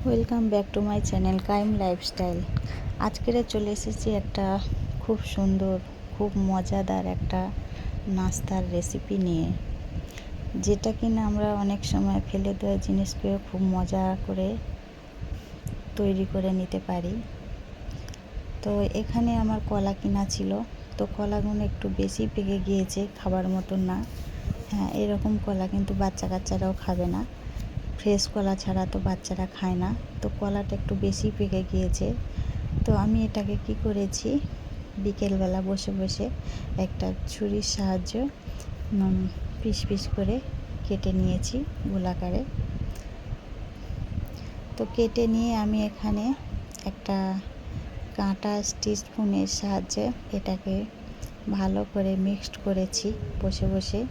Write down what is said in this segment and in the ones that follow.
Welcome back to my channel Qayyim lifestyle. আজকের চলে এসেছি একটা খুব সুন্দর, খুব মজাদার একটা নাস্তার রেসিপি নিয়ে, যেটা কিনা আমরা অনেক সময় ফেলে দেওয়া জিনিসকেও খুব মজা করে তৈরি করে নিতে পারি। তো এখানে আমার কলা কিনা ছিল, তো কলাগুলো একটু বেশি পেকে গিয়েছে, খাবার মতো না। হ্যাঁ, এরকম কলা কিন্তু বাচ্চা কাচ্চারাও খাবে না, ফ্রেশ কলা ছাড়া তো বাচ্চারা খায় না। তো কলাটা একটু বেশি পেকে গিয়েছে। তো আমি এটাকে কি করেছি, বিকেলবেলা বসে বসে একটা ছুরির সাহায্যে পিস পিস করে কেটে নিয়েছি গোলাকারে। তো কেটে নিয়ে আমি এখানে একটা কাঁটা স্পুনের সাহায্যে এটাকে ভালো করে মিক্সড করেছি বসে বসে।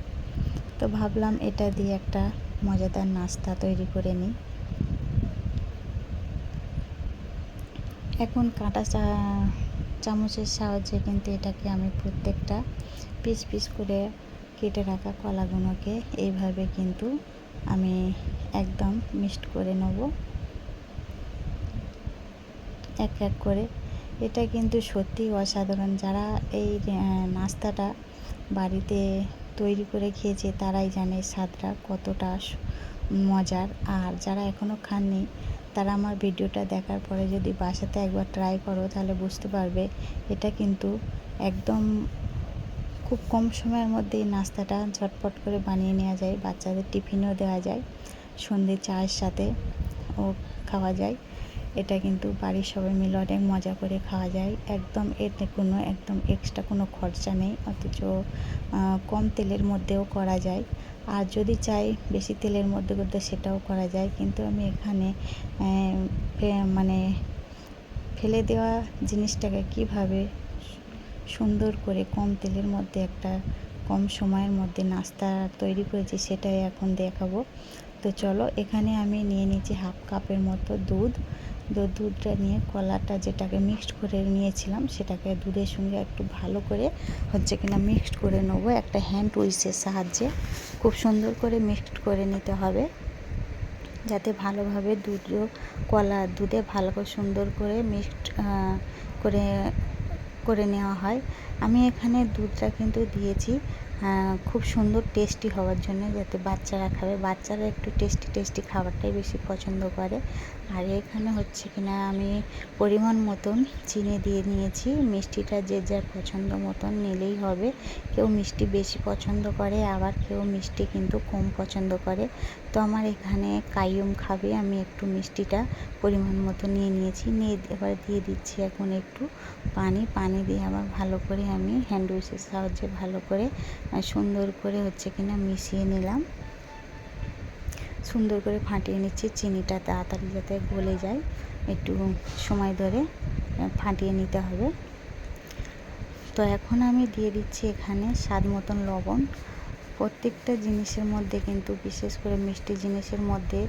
তো ভাবলাম এটা দিয়ে একটা মজাদার নাস্তা তৈরি করে নিই। এখন কাঁটা চামচের সাহায্যে কিন্তু এটাকে আমি প্রত্যেকটা পিস পিস করে কেটে রাখা কলাগুলোকে এইভাবে কিন্তু আমি একদম মিক্সড করে নেব এক এক করে। এটা কিন্তু সত্যি অসাধারণ। যারা এই নাস্তাটা বাড়িতে তৈরি করে খেয়েছে তারাই জানে স্বাদটা কতটা মজার। আর যারা এখনও খাননি তারা আমার ভিডিওটা দেখার পরে যদি বাসাতে একবার ট্রাই করো তাহলে বুঝতে পারবে এটা কিন্তু একদম খুব কম সময়ের মধ্যে এই নাস্তাটা ঝটপট করে বানিয়ে নেওয়া যায়। বাচ্চাদের টিফিনও দেওয়া যায়, সন্ধ্যে চায়ের সাথে ও খাওয়া যায়। এটা কিন্তু বাড়ির সবাই মিলে অনেক মজা করে খাওয়া যায়। একদম এতে কোনো একদম এক্সট্রা কোনো খরচা নেই, অথচ কম তেলের মধ্যেও করা যায়। আর যদি চাই বেশি তেলের মধ্যে করতে সেটাও করা যায়, কিন্তু আমি এখানে মানে ফেলে দেওয়া জিনিসটাকে কিভাবে সুন্দর করে কম তেলের মধ্যে একটা কম সময়ের মধ্যে নাস্তা তৈরি করেছি সেটাই এখন দেখাবো। তো চলো, এখানে আমি নিয়ে নিয়েছি হাফ কাপের মতো দুধ। দুধটা নিয়ে কলাটা যেটাকে মিক্সড করে নিয়েছিলাম সেটাকে দুধের সঙ্গে একটু ভালো করে কিনা মিক্সড করে নেবো একটা হ্যান্ড উইচের সাহায্যে। খুব সুন্দর করে মিক্সড করে নিতে হবে যাতে ভালোভাবে দুধে ভালো করে সুন্দর করে মিক্সড করে করে নেওয়া হয়। আমি এখানে দুধটা কিন্তু দিয়েছি খুব সুন্দর টেস্টি হওয়ার জন্য, যাতে বাচ্চারা খাবে। বাচ্চারা একটু টেস্টি খাবারটাই বেশি পছন্দ করে। আর এখানে কিনা আমি পরিমাণ মতন চিনি দিয়ে নিয়েছি। মিষ্টিটা যে যার পছন্দ মতন নিলেই হবে। কেউ মিষ্টি বেশি পছন্দ করে, আবার কেউ মিষ্টি কিন্তু কম পছন্দ করে। তো আমার এখানে কাইয়ুম খাবে, আমি একটু মিষ্টিটা পরিমাণ মতো নিয়ে নিয়েছি। এবার দিয়ে দিচ্ছি এখন একটু পানি দিয়ে আবার ভালো করে আমি হ্যান্ড উইচের সাহায্যে ভালো করে সুন্দর করে কিনা মিশিয়ে নিলাম। সুন্দর করে ফাটিয়ে নিচ্ছি, চিনিটা তাড়াতাড়ি যাতে গলে যায়, একটু সময় ধরে ফাটিয়ে নিতে হবে। তো এখন আমি দিয়ে দিচ্ছি এখানে স্বাদ মতন লবণ। প্রত্যেকটা জিনিসের মধ্যে কিন্তু, বিশেষ করে মিষ্টি জিনিসের মধ্যে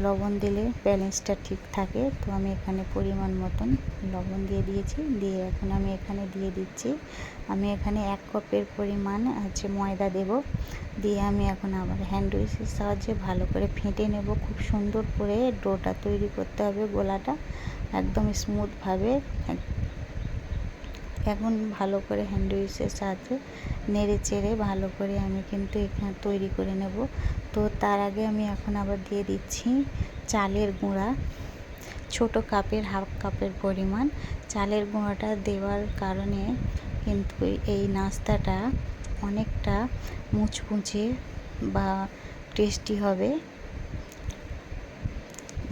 লবণ দিলে ব্যালেন্সটা ঠিক থাকে। তো আমি এখানে পরিমাণ মতন লবণ দিয়ে দিয়েছি। দিয়ে এখন আমি এখানে দিয়ে দিচ্ছি, আমি এখানে 1 কাপের পরিমাণ ময়দা দেব। দিয়ে আমি এখন আবার হ্যান্ড উইচের সাহায্যে ভালো করে ফেটে নেব। খুব সুন্দর করে ডোটা তৈরি করতে হবে, গোলাটা একদম স্মুথভাবে। এখন ভালো করে হ্যান্ড উইচের সাহায্যে নেড়ে চেড়ে ভালো করে আমি কিন্তু এখানে তৈরি করে নেব। তো তার আগে আমি এখন আবার দিয়ে দিচ্ছি চালের গুঁড়া, ছোট কাপের হাফ কাপের পরিমাণ। চালের গুঁড়াটা দেওয়ার কারণে কিন্তু এই নাস্তাটা অনেকটা মুচমুচে বা টেস্টি হবে।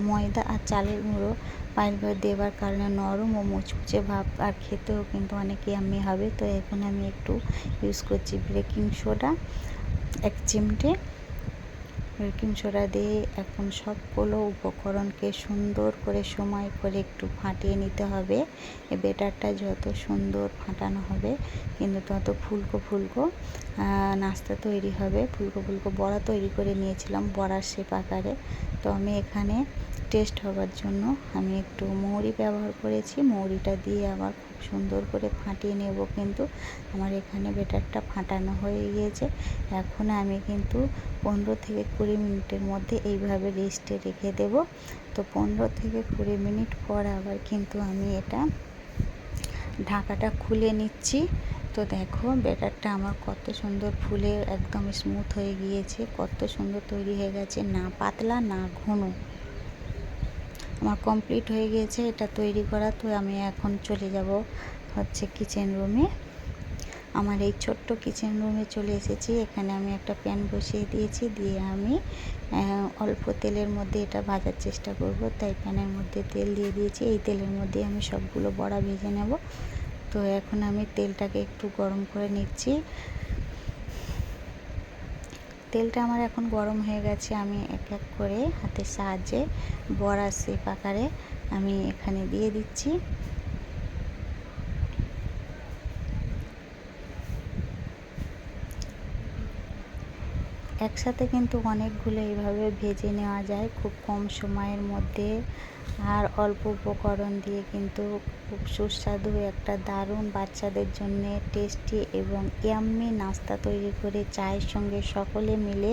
ময়দা আর চালের গুঁড়ো পায়ের দেওয়ার কারণে নরম ও মুচমুচে ভাব, আর খেতেও কিন্তু অনেক ইয়াম্মি হবে। তো এখন আমি একটু ইউজ করছি বেকিং সোডা 1 চিমটে। বেকিং সোডা দিয়ে এখন সবগুলো উপকরণকে সুন্দর করে সময় করে একটু ফাটিয়ে নিতে হবে। এই ব্যাটারটা যত সুন্দর ফাটানো হবে কিন্তু তত ফুলকো নাস্তা তৈরি হবে। ফুলকো বড়া তৈরি করে নিয়েছিলাম বড়ার শেপ আকারে। তো আমি এখানে টেস্ট হবার জন্য আমি একটু মৌরি ব্যবহার করেছি। মৌরিটা দিয়ে আবার খুব সুন্দর করে ফাটিয়ে নেব। কিন্তু আমার এখানে ব্যাটারটা ফাটানো হয়ে গিয়েছে। এখন আমি কিন্তু 15 থেকে 20 মিনিটের মধ্যে এইভাবে রেস্টে রেখে দেব। তো 15 থেকে 20 মিনিট পর আবার কিন্তু আমি এটা ঢাকাটা খুলে নিচ্ছি। তো দেখো ব্যাটারটা আমার কত সুন্দর ফুলে একদম স্মুথ হয়ে গিয়েছে, কত সুন্দর তৈরি হয়ে গেছে, না পাতলা না ঘন। আমার কমপ্লিট হয়ে গিয়েছে এটা তৈরি করা। তো আমি এখন চলে যাব কিচেন রুমে। আমার এই ছোট্ট কিচেন রুমে চলে এসেছি। এখানে আমি একটা প্যান বসিয়ে দিয়েছি, দিয়ে আমি অল্প তেলের মধ্যে এটা ভাজার চেষ্টা করব। তাই প্যানের মধ্যে তেল দিয়ে দিয়েছি। এই তেলের মধ্যে আমি সবগুলো বড়া ভেজে নেব। তো এখন আমি তেলটাকে একটু গরম করে নিচ্ছি। তেলটা আমার এখন গরম হয়ে গেছে। আমি এক এক করে হাতের সাহায্যে বড়া শেপ আকারে আমি এখানে দিয়ে দিচ্ছি। একসাথে কিন্তু অনেকগুলো এইভাবে ভেজে নেওয়া যায় খুব কম সময়ের মধ্যে, আর অল্প উপকরণ দিয়ে কিন্তু খুব সুস্বাদু একটা দারুণ বাচ্চাদের জন্য টেস্টি এবং ইয়াম্মি নাস্তা তৈরি করে চায়ের সঙ্গে সকলে মিলে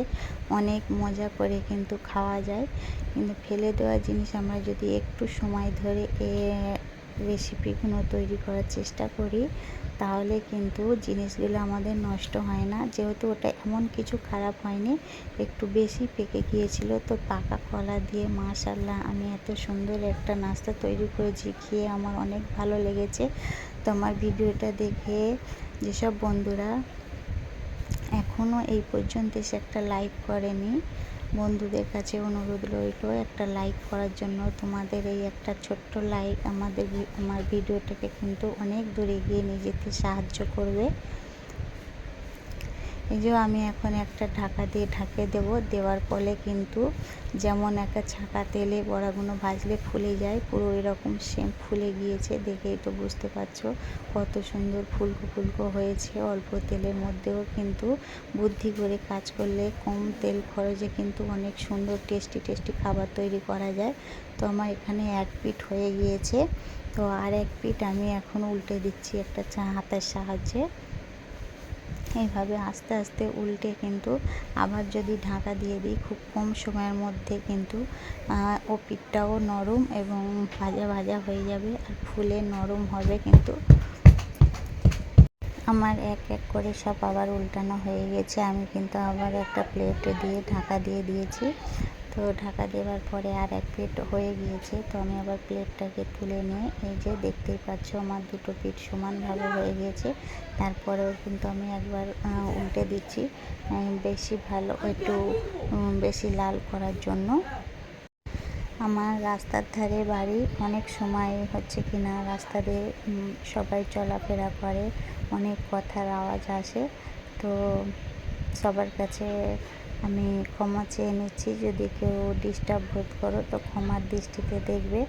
অনেক মজা করে কিন্তু খাওয়া যায়। কিন্তু ফেলে দেওয়া জিনিস আমরা যদি একটু সময় ধরে রেসিপিগুলো তৈরি করার চেষ্টা করি, তাহলে কিন্তু জিনিসগুলো আমাদের নষ্ট হয় না। যেহেতু ওটা এমন কিছু খারাপ হয়নি, একটু বেশি পেকে গিয়েছিল। তো পাকা কলা দিয়ে মাশাআল্লাহ আমি এত সুন্দর একটা নাস্তা তৈরি করেছি, খেয়ে আমার অনেক ভালো লেগেছে। তো আমার ভিডিওটা দেখে যেসব বন্ধুরা এখনও এই পর্যন্ত এসে একটা লাইক করেনি, বন্ধুদের কাছে অনুরোধ রইল একটা লাইক করার জন্য। তোমাদের এই একটা ছোট্ট লাইক আমার ভিডিওটাকে কিন্তু অনেক দূরে গিয়ে নিয়ে যেতে সাহায্য করবে। এই যে আমি এখন একটা ঢাকা দিয়ে ঢাকে দেব। দেওয়ার ফলে কিন্তু যেমন একটা ছাঁকা তেলে বড়াগুলো ভাজলে ফুলে যায়, পুরো এরকম সেম ফুলে গিয়েছে। দেখেই তো বুঝতে পারছো কত সুন্দর ফুলকো ফুলকো হয়েছে। অল্প তেলের মধ্যেও কিন্তু বুদ্ধি করে কাজ করলে কম তেল খরচে কিন্তু অনেক সুন্দর টেস্টি টেস্টি খাবার তৈরি করা যায়। তো আমার এখানে এক পিঠ হয়ে গিয়েছে। তো আর এক পিঠ আমি এখন উল্টে দিচ্ছি একটা হাতের সাহায্যে। এইভাবে আস্তে আস্তে উল্টে কিন্তু আবার যদি ঢাকা দিয়ে দিই, খুব কম সময়ের মধ্যে কিন্তু ও পিঠটাও নরম এবং ভাজা ভাজা হয়ে যাবে আর ফুলে নরম হবে। কিন্তু আমার এক এক করে সব আবার উল্টানো হয়ে গেছে। আমি কিন্তু আবার একটা প্লেটে দিয়ে ঢাকা দিয়ে দিয়েছি। তো ঢাকা দেওয়ার পরে আর এক প্লেট হয়ে গিয়েছে। তো আমি আবার প্লেটটাকে তুলে নিয়ে এই যে দেখতেই পাচ্ছ আমার দুটো পিঠ সমানভাবে হয়ে গিয়েছে। তারপরেও কিন্তু আমি একবার উল্টে দিচ্ছি, বেশি ভালো একটু বেশি লাল করার জন্য। আমার রাস্তার ধারে বাড়ি, অনেক সময় কিনা রাস্তা দিয়ে সবাই চলাফেরা করে, অনেক কথার আওয়াজ আসে। তো সবার কাছে আমি ক্ষমা চেয়ে নিচ্ছি, যদি কেউ ডিস্টার্ব বোধ করো তো ক্ষমার দৃষ্টিতে দেখবে।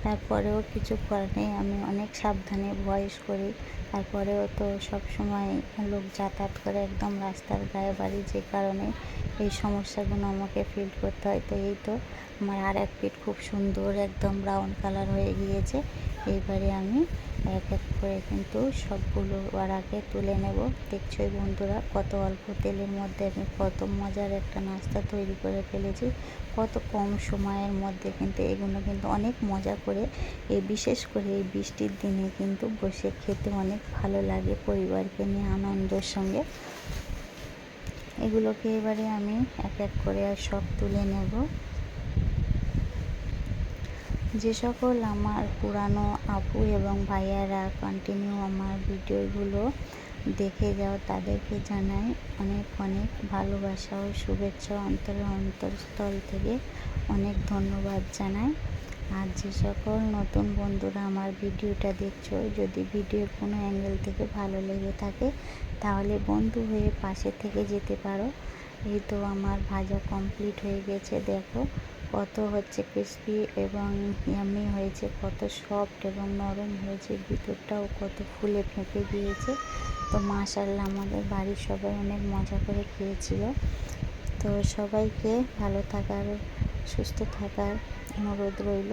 তারপরেও কিছু করার নেই, আমি অনেক সাবধানে ভয়েস করি। তারপরেও তো সব সময় লোক যাতায়াত করে একদম রাস্তার গায়ে বাড়ি, যে কারণে এই সমস্যাগুলো আমাকে ফিল করতে হয়। তো এই তো আমার আর এক পিঠ খুব সুন্দর একদম ব্রাউন কালার হয়ে গিয়েছে। এইবারে আমি এক এক করে কিন্তু সবগুলো বড়াকে তুলে নেব। দেখছোই বন্ধুরা কত অল্প তেলের মধ্যে আমি কত মজার একটা নাস্তা তৈরি করে ফেলেছি, কত কম সময়ের মধ্যে। কিন্তু এগুলো কিন্তু অনেক মজা করে, বিশেষ করে এই বৃষ্টির দিনে কিন্তু বসে খেতে অনেক ভালো লাগে পরিবারকে নিয়ে আনন্দের সঙ্গে। এগুলোকে এবারে আমি এক এক করে সব তুলে নেব। যে সকল আমার পুরানো আপু এবং ভাইয়ারা কন্টিনিউ আমার ভিডিওগুলো দেখে যাও, তাদেরকে জানাই অনেক অনেক ভালোবাসা ও শুভেচ্ছা, অন্তরস্থল থেকে অনেক ধন্যবাদ জানাই। আর যে সকল নতুন বন্ধুরা আমার ভিডিওটা দেখছো, যদি ভিডিওর কোনো অ্যাঙ্গেল থেকে ভালো লেগে থাকে তাহলে বন্ধু হয়ে পাশে থেকে যেতে পারো। এই তো আমার ভাজা কমপ্লিট হয়ে গেছে। দেখো কত ক্রিস্পি এবং ইয়াম্মি হয়েছে, কত সফট এবং নরম হয়েছে, ভিতরটাও কত ফুলে ফেঁপে গিয়েছে। তো মাশাআল্লাহ আমাদের বাড়ির সবাই অনেক মজা করে খেয়েছিল। তো সবাইকে ভালো থাকার সুস্থ থাকার অনুরোধ রইল।